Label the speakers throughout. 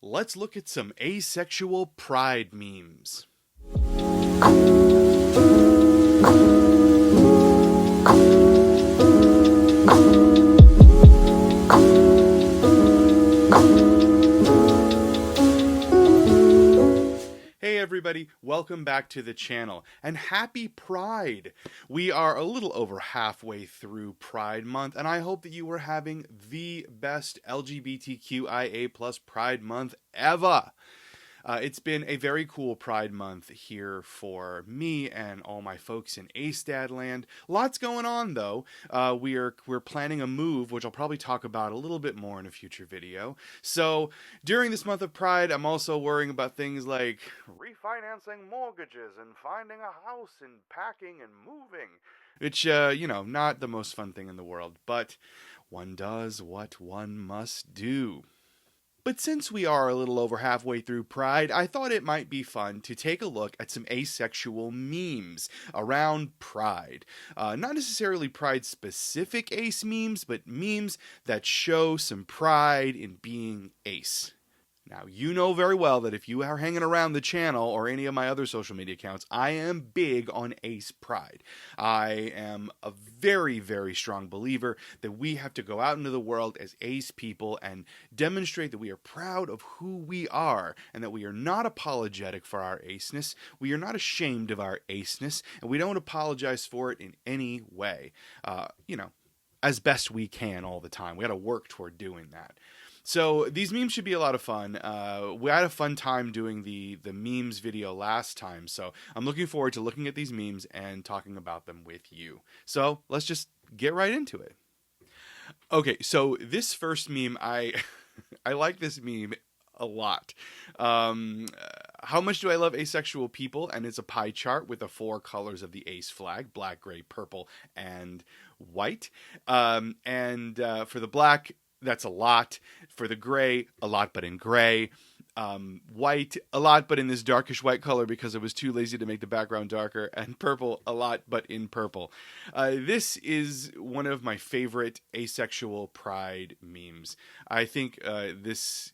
Speaker 1: let's look at some asexual pride memes. Hey everybody, welcome back to the channel, and happy Pride! We are a little over halfway through Pride Month, and I hope that you are having the best LGBTQIA plus Pride Month ever! It's been a very cool Pride Month here for me and all my folks in A-Stad land. Lots going on though. We're planning a move, which I'll probably talk about a little bit more in a future video. So during this month of Pride, I'm also worrying about things like refinancing mortgages and finding a house and packing and moving. Which, not the most fun thing in the world, but one does what one must do. But since we are a little over halfway through Pride, I thought it might be fun to take a look at some asexual memes around Pride. Not necessarily Pride-specific ace memes, but memes that show some pride in being ace. Now, you know very well that if you are hanging around the channel or any of my other social media accounts, I am big on ace pride. I am a very, very strong believer that we have to go out into the world as ace people and demonstrate that we are proud of who we are and that we are not apologetic for our aceness. We are not ashamed of our aceness, and we don't apologize for it in any way. As best we can all the time. We got to work toward doing that. So these memes should be a lot of fun. We had a fun time doing the memes video last time, so I'm looking forward to looking at these memes and talking about them with you. So let's just get right into it. Okay, so this first meme, I like this meme a lot. How much do I love asexual people? And it's a pie chart with the 4 colors of the ace flag: black, gray, purple, and white. For the black, that's a lot. For the gray, a lot but in gray. White, a lot but in this darkish white color because I was too lazy to make the background darker. And purple, a lot but in purple. This is one of my favorite asexual pride memes. I think this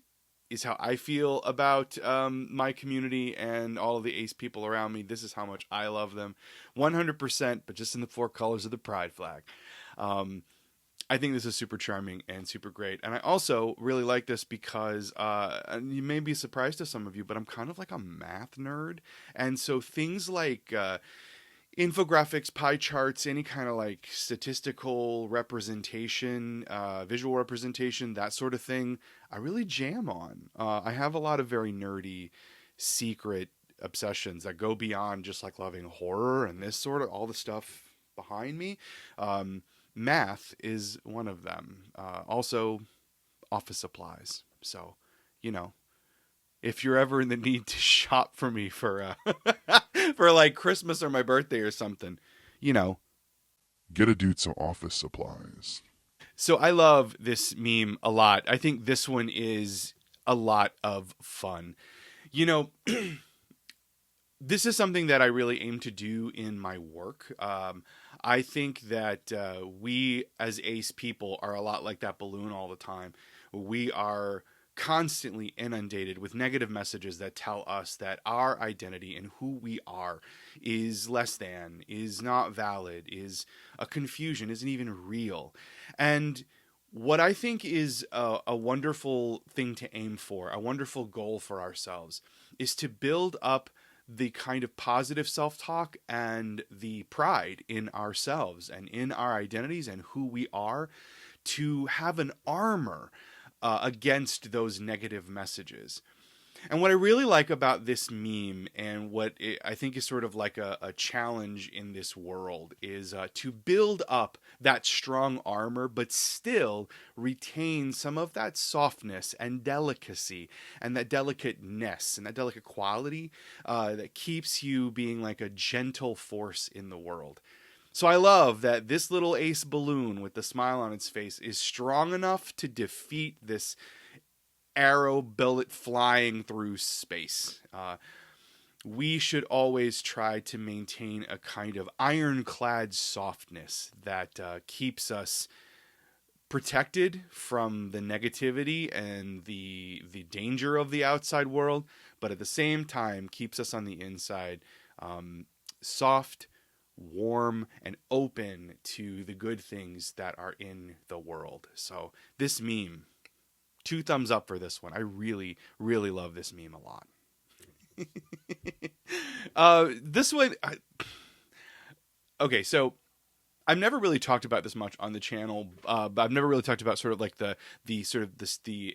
Speaker 1: is how I feel about my community and all of the ace people around me. This is how much I love them. 100%, but just in the 4 colors of the pride flag. I think this is super charming and super great. And I also really like this because, and you may be surprised to some of you, but I'm kind of like a math nerd. And so things like infographics, pie charts, any kind of like statistical representation, visual representation, that sort of thing, I really jam on. I have a lot of very nerdy, secret obsessions that go beyond just like loving horror and this sort of all the stuff behind me. Math is one of them. Also, office supplies. So, if you're ever in the need to shop for me for for like Christmas or my birthday or something,
Speaker 2: Get a dude some office supplies.
Speaker 1: So I love this meme a lot. I think this one is a lot of fun. This is something that I really aim to do in my work. I think that we as ace people are a lot like that balloon all the time. We are constantly inundated with negative messages that tell us that our identity and who we are is less than, is not valid, is a confusion, isn't even real. And what I think is a wonderful thing to aim for, a wonderful goal for ourselves, is to build up the kind of positive self-talk and the pride in ourselves and in our identities and who we are, to have an armor against those negative messages. And what I really like about this meme, and what I think is sort of like a challenge in this world, is to build up that strong armor, but still retain some of that softness and delicacy and that delicateness and that delicate quality that keeps you being like a gentle force in the world. So I love that this little ace balloon with the smile on its face is strong enough to defeat this arrow bullet flying through space. We should always try to maintain a kind of ironclad softness that keeps us protected from the negativity and the danger of the outside world, but at the same time keeps us on the inside soft, warm, and open to the good things that are in the world. So this meme, 2 thumbs up for this one. I really, really love this meme a lot. This one, okay, so I've never really talked about this much on the channel, but I've never really talked about sort of like the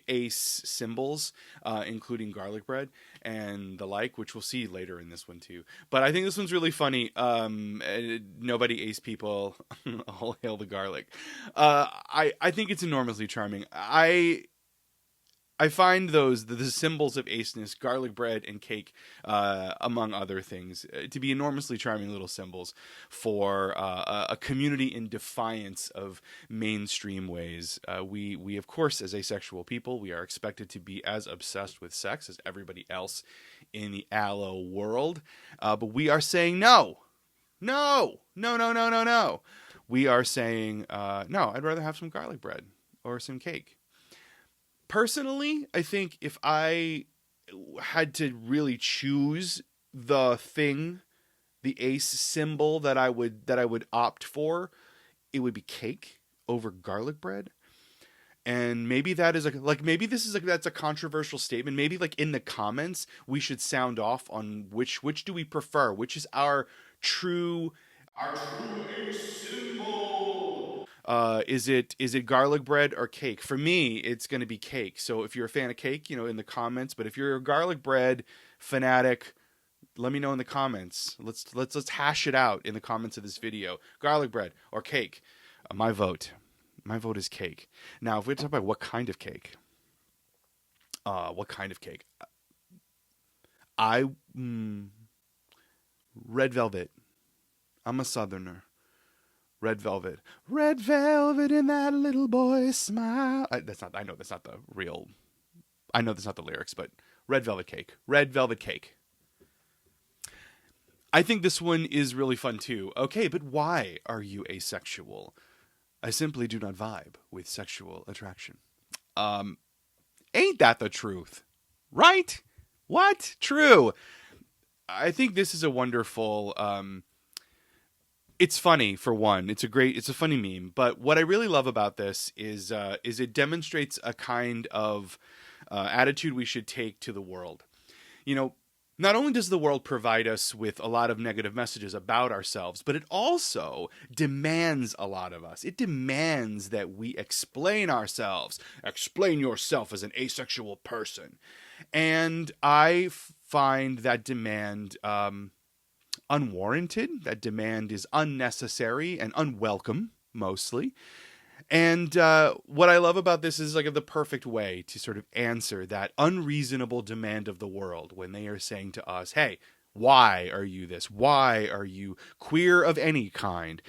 Speaker 1: ace symbols, including garlic bread and the like, which we'll see later in this one too. But I think this one's really funny. Nobody ace people, all hail the garlic. I think it's enormously charming. I find the symbols of aceness, garlic bread and cake, among other things, to be enormously charming little symbols for a community in defiance of mainstream ways. We of course, as asexual people, we are expected to be as obsessed with sex as everybody else in the allo world, but we are saying no. No, no, no, no, no, no. We are saying, no, I'd rather have some garlic bread or some cake. Personally, I think if I had to really choose the thing, the ace symbol that I would opt for, it would be cake over garlic bread. And maybe that is maybe this is that's a controversial statement. Maybe like in the comments we should sound off on which do we prefer, which is our true ace symbol. Is it garlic bread or cake? For me, it's going to be cake. So if you're a fan of cake, in the comments. But if you're a garlic bread fanatic, let me know in the comments. Let's hash it out in the comments of this video. Garlic bread or cake? My vote is cake. Now, if we talk about what kind of cake, I red velvet. I'm a Southerner. Red velvet in that little boy's smile. I know that's not the real. I know that's not the lyrics, but red velvet cake. Red velvet cake. I think this one is really fun too. Okay, but why are you asexual? I simply do not vibe with sexual attraction. Ain't that the truth? Right? What? True. I think this is a wonderful. It's funny for one. It's a funny meme. But what I really love about this is it demonstrates a kind of attitude we should take to the world. Not only does the world provide us with a lot of negative messages about ourselves, but it also demands a lot of us. It demands that we explain ourselves. Explain yourself as an asexual person. And I find that demand unwarranted. That demand is unnecessary and unwelcome, mostly. And what I love about this is like the perfect way to sort of answer that unreasonable demand of the world when they are saying to us, hey, why are you this? Why are you queer of any kind?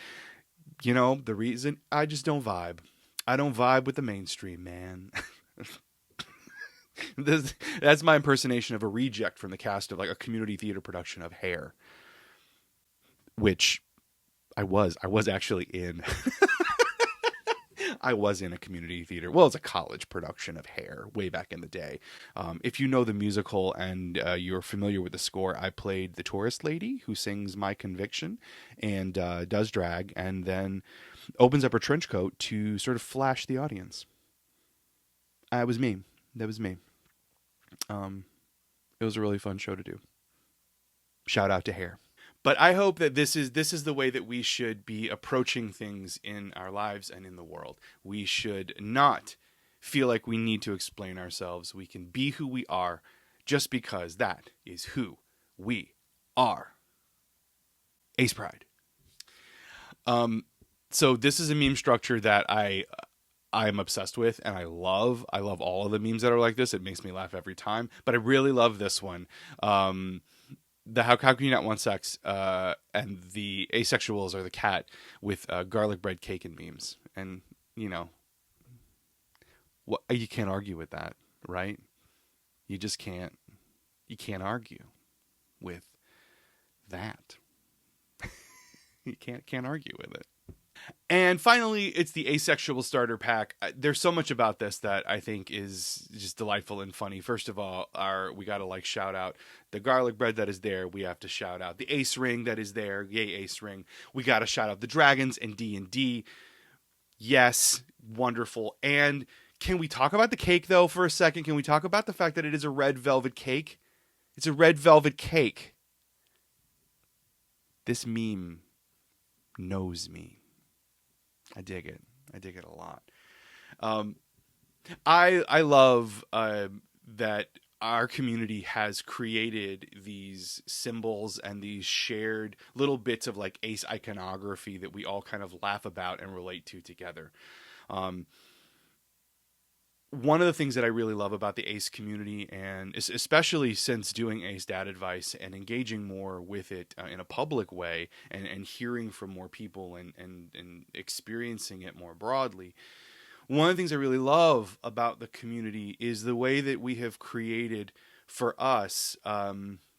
Speaker 1: The reason, I just don't vibe. I don't vibe with the mainstream, man. That's my impersonation of a reject from the cast of like a community theater production of Hair, which I was actually in. I was in a community theater. Well, it's a college production of Hair way back in the day. If you know the musical and you're familiar with the score, I played the tourist lady who sings My Conviction and does drag and then opens up her trench coat to sort of flash the audience. That was me. It was a really fun show to do. Shout out to Hair. But I hope that this is the way that we should be approaching things in our lives and in the world. We should not feel like we need to explain ourselves. We can be who we are just because that is who we are. Ace Pride. So this is a meme structure that I'm obsessed with and I love. I love all of the memes that are like this. It makes me laugh every time. But I really love this one. How can you not want sex? And the asexuals are the cat with garlic bread, cake, and memes. And what you can't argue with that, right? You just can't. You can't argue with that. You can't argue with it. And finally, it's the asexual starter pack. There's so much about this that I think is just delightful and funny. First of all, we got to like shout out the garlic bread that is there. We have to shout out the ace ring that is there. Yay, ace ring. We got to shout out the dragons and D&D. Yes, wonderful. And can we talk about the cake though for a second? Can we talk about the fact that it is a red velvet cake? It's a red velvet cake. This meme knows me. I dig it. I dig it a lot. I love that our community has created these symbols and these shared little bits of like ace iconography that we all kind of laugh about and relate to together. One of the things that I really love about the ACE community, and especially since doing ACE Dad Advice and engaging more with it in a public way and hearing from more people and experiencing it more broadly, one of the things I really love about the community is the way that we have created for us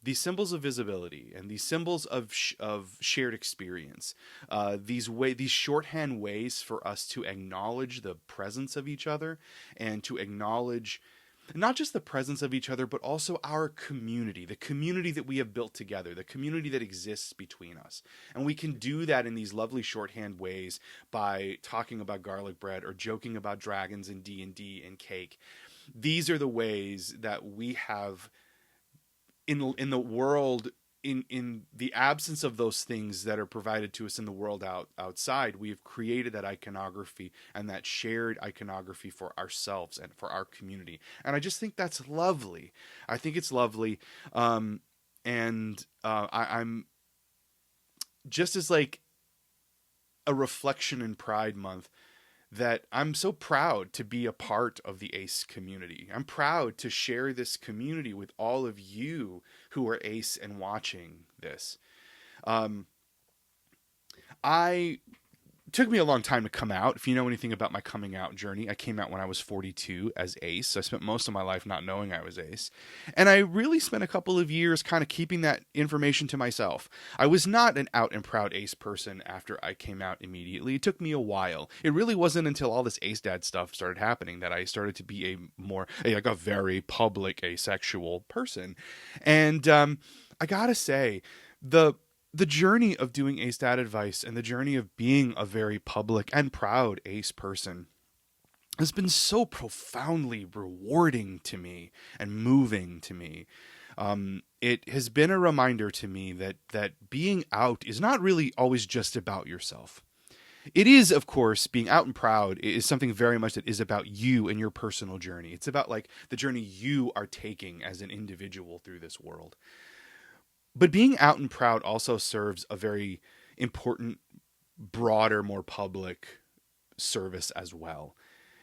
Speaker 1: these symbols of visibility and these symbols of shared experience, these shorthand ways for us to acknowledge the presence of each other and to acknowledge not just the presence of each other, but also our community, the community that we have built together, the community that exists between us. And we can do that in these lovely shorthand ways by talking about garlic bread or joking about dragons and D&D and cake. These are the ways that we have in the world, in the absence of those things that are provided to us in the world outside, we have created that iconography and that shared iconography for ourselves and for our community. And I just think that's lovely. I think it's lovely. I'm just as like a reflection in Pride Month that I'm so proud to be a part of the ACE community. I'm proud to share this community with all of you who are ACE and watching this. It took me a long time to come out. If you know anything about my coming out journey, I came out when I was 42 as ace. So I spent most of my life not knowing I was ace. And I really spent a couple of years kind of keeping that information to myself. I was not an out and proud ace person after I came out immediately. It took me a while. It really wasn't until all this ace dad stuff started happening that I started to be a very public asexual person. And I gotta say, the journey of doing ACE Dad Advice and the journey of being a very public and proud ACE person has been so profoundly rewarding to me and moving to me. It has been a reminder to me that being out is not really always just about yourself. It is, of course, being out and proud is something very much that is about you and your personal journey. It's about like the journey you are taking as an individual through this world. But being out and proud also serves a very important, broader, more public service as well.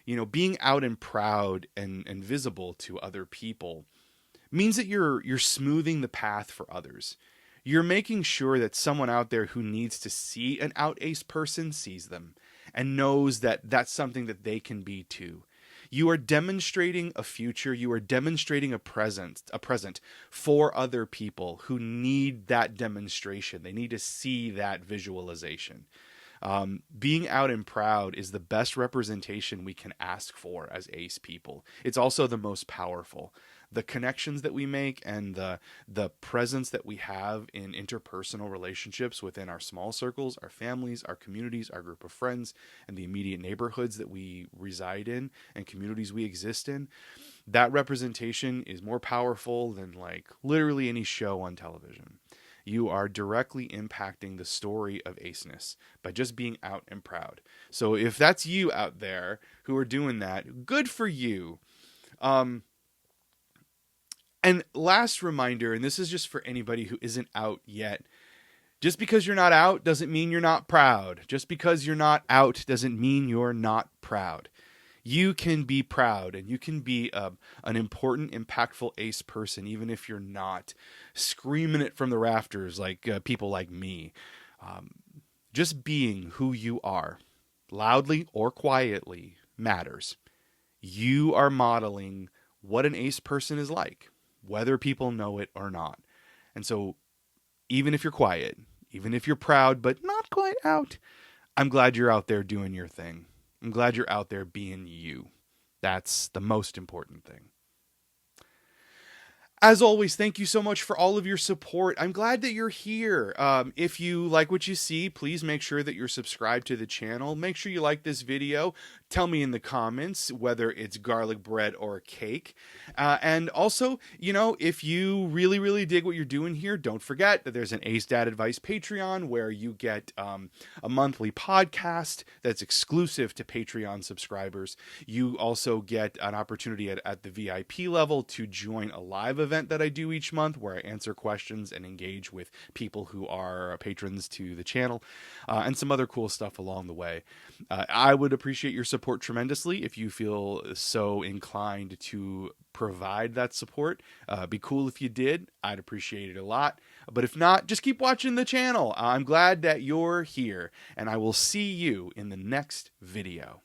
Speaker 1: You know, being out and proud and visible to other people means that you're smoothing the path for others. You're making sure that someone out there who needs to see an out ace person sees them and knows that that's something that they can be too. You are demonstrating a future. You are demonstrating a present for other people who need that demonstration. They need to see that visualization. Being out and proud is the best representation we can ask for as ace people. It's also the most powerful. The connections that we make and the presence that we have in interpersonal relationships within our small circles, our families, our communities, our group of friends, and the immediate neighborhoods that we reside in and communities we exist in, that representation is more powerful than like literally any show on television. You are directly impacting the story of aceness by just being out and proud. So if that's you out there who are doing that, good for you. And last reminder, and this is just for anybody who isn't out yet, just because you're not out doesn't mean you're not proud. Just because you're not out doesn't mean you're not proud. You can be proud and you can be an important, impactful ace person, even if you're not screaming it from the rafters like people like me. Just being who you are, loudly or quietly, matters. You are modeling what an ace person is like, whether people know it or not. And so even if you're quiet, even if you're proud but not quite out, I'm glad you're out there doing your thing. I'm glad you're out there being you. That's the most important thing. As always, thank you so much for all of your support. I'm glad that you're here. If you like what you see, please make sure that you're subscribed to the channel. Make sure you like this video. Tell me in the comments whether it's garlic bread or cake. And also, if you really, really dig what you're doing here, don't forget that there's an Ace Dad Advice Patreon where you get a monthly podcast that's exclusive to Patreon subscribers. You also get an opportunity at the VIP level to join a live event that I do each month where I answer questions and engage with people who are patrons to the channel, and some other cool stuff along the way. I would appreciate your support tremendously if you feel so inclined to provide that support. Be cool if you did. I'd appreciate it a lot. But if not, just keep watching the channel. I'm glad that you're here, and I will see you in the next video.